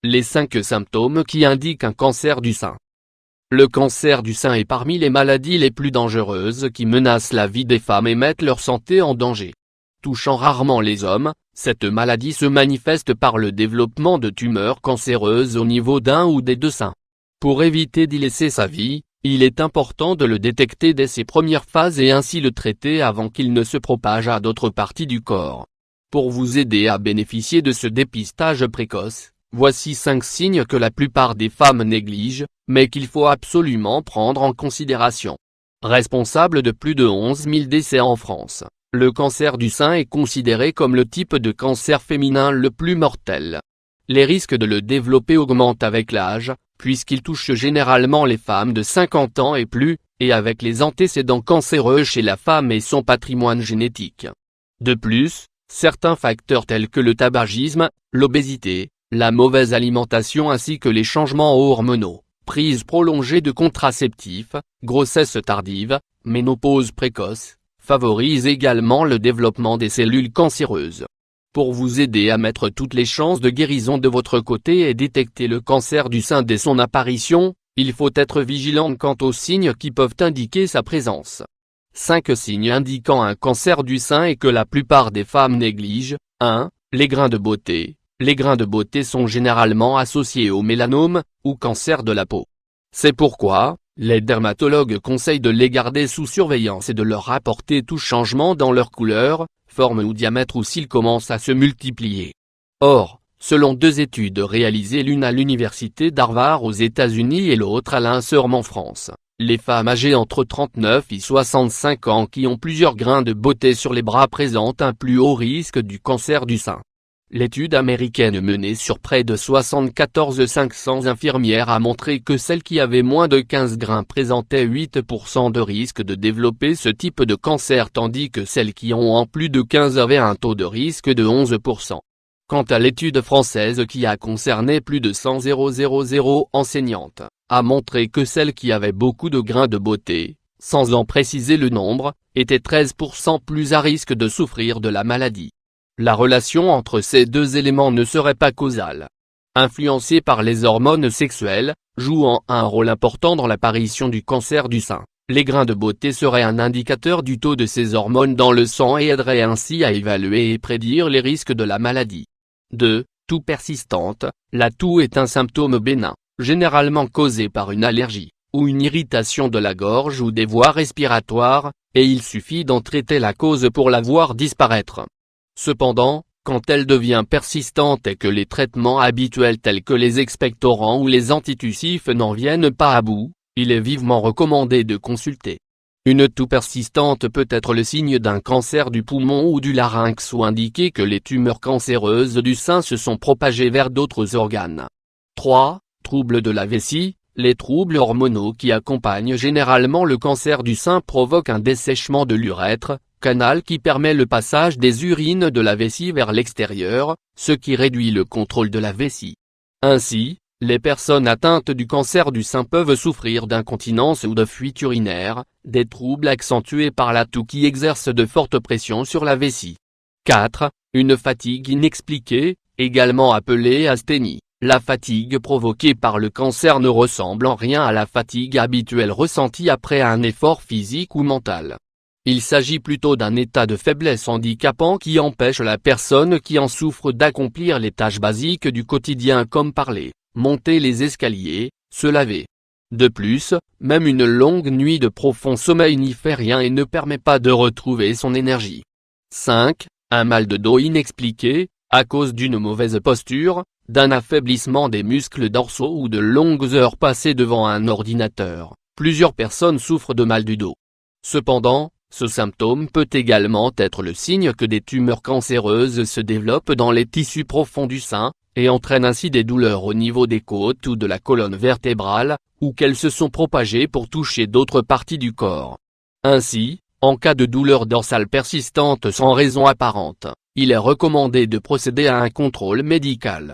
Les 5 symptômes qui indiquent un cancer du sein. Le cancer du sein est parmi les maladies les plus dangereuses qui menacent la vie des femmes et mettent leur santé en danger. Touchant rarement les hommes, cette maladie se manifeste par le développement de tumeurs cancéreuses au niveau d'un ou des deux seins. Pour éviter d'y laisser sa vie, il est important de le détecter dès ses premières phases et ainsi le traiter avant qu'il ne se propage à d'autres parties du corps. Pour vous aider à bénéficier de ce dépistage précoce, voici 5 signes que la plupart des femmes négligent, mais qu'il faut absolument prendre en considération. Responsable de plus de 11 000 décès en France, le cancer du sein est considéré comme le type de cancer féminin le plus mortel. Les risques de le développer augmentent avec l'âge, puisqu'il touche généralement les femmes de 50 ans et plus, et avec les antécédents cancéreux chez la femme et son patrimoine génétique. De plus, certains facteurs tels que le tabagisme, l'obésité, la mauvaise alimentation ainsi que les changements hormonaux, prise prolongée de contraceptifs, grossesse tardive, ménopause précoce, favorisent également le développement des cellules cancéreuses. Pour vous aider à mettre toutes les chances de guérison de votre côté et détecter le cancer du sein dès son apparition, il faut être vigilant quant aux signes qui peuvent indiquer sa présence. 5 signes indiquant un cancer du sein et que la plupart des femmes négligent. 1. Les grains de beauté. Les grains de beauté sont généralement associés au mélanome, ou cancer de la peau. C'est pourquoi, les dermatologues conseillent de les garder sous surveillance et de leur apporter tout changement dans leur couleur, forme ou diamètre ou s'ils commencent à se multiplier. Or, selon 2 études réalisées l'une à l'université d'Harvard aux États-Unis et l'autre à l'INSERM en France, les femmes âgées entre 39 et 65 ans qui ont plusieurs grains de beauté sur les bras présentent un plus haut risque du cancer du sein. L'étude américaine menée sur près de 74 500 infirmières a montré que celles qui avaient moins de 15 grains présentaient 8% de risque de développer ce type de cancer tandis que celles qui ont en plus de 15 avaient un taux de risque de 11%. Quant à l'étude française qui a concerné plus de 100 000 enseignantes, a montré que celles qui avaient beaucoup de grains de beauté, sans en préciser le nombre, étaient 13% plus à risque de souffrir de la maladie. La relation entre ces 2 éléments ne serait pas causale. Influencée par les hormones sexuelles, jouant un rôle important dans l'apparition du cancer du sein, les grains de beauté seraient un indicateur du taux de ces hormones dans le sang et aideraient ainsi à évaluer et prédire les risques de la maladie. 2. Toux persistante. La toux est un symptôme bénin, généralement causé par une allergie, ou une irritation de la gorge ou des voies respiratoires, et il suffit d'en traiter la cause pour la voir disparaître. Cependant, quand elle devient persistante et que les traitements habituels tels que les expectorants ou les antitussifs n'en viennent pas à bout, il est vivement recommandé de consulter. Une toux persistante peut être le signe d'un cancer du poumon ou du larynx ou indiquer que les tumeurs cancéreuses du sein se sont propagées vers d'autres organes. 3. Troubles de la vessie. Les troubles hormonaux qui accompagnent généralement le cancer du sein provoquent un dessèchement de l'urètre, canal qui permet le passage des urines de la vessie vers l'extérieur, ce qui réduit le contrôle de la vessie. Ainsi, les personnes atteintes du cancer du sein peuvent souffrir d'incontinence ou de fuite urinaire, des troubles accentués par la toux qui exerce de fortes pressions sur la vessie. 4. Une fatigue inexpliquée, également appelée asthénie. La fatigue provoquée par le cancer ne ressemble en rien à la fatigue habituelle ressentie après un effort physique ou mental. Il s'agit plutôt d'un état de faiblesse handicapant qui empêche la personne qui en souffre d'accomplir les tâches basiques du quotidien comme parler, monter les escaliers, se laver. De plus, même une longue nuit de profond sommeil n'y fait rien et ne permet pas de retrouver son énergie. 5. Un mal de dos inexpliqué, à cause d'une mauvaise posture, d'un affaiblissement des muscles dorsaux ou de longues heures passées devant un ordinateur. Plusieurs personnes souffrent de mal du dos. Cependant, ce symptôme peut également être le signe que des tumeurs cancéreuses se développent dans les tissus profonds du sein, et entraînent ainsi des douleurs au niveau des côtes ou de la colonne vertébrale, ou qu'elles se sont propagées pour toucher d'autres parties du corps. Ainsi, en cas de douleur dorsale persistante sans raison apparente, il est recommandé de procéder à un contrôle médical.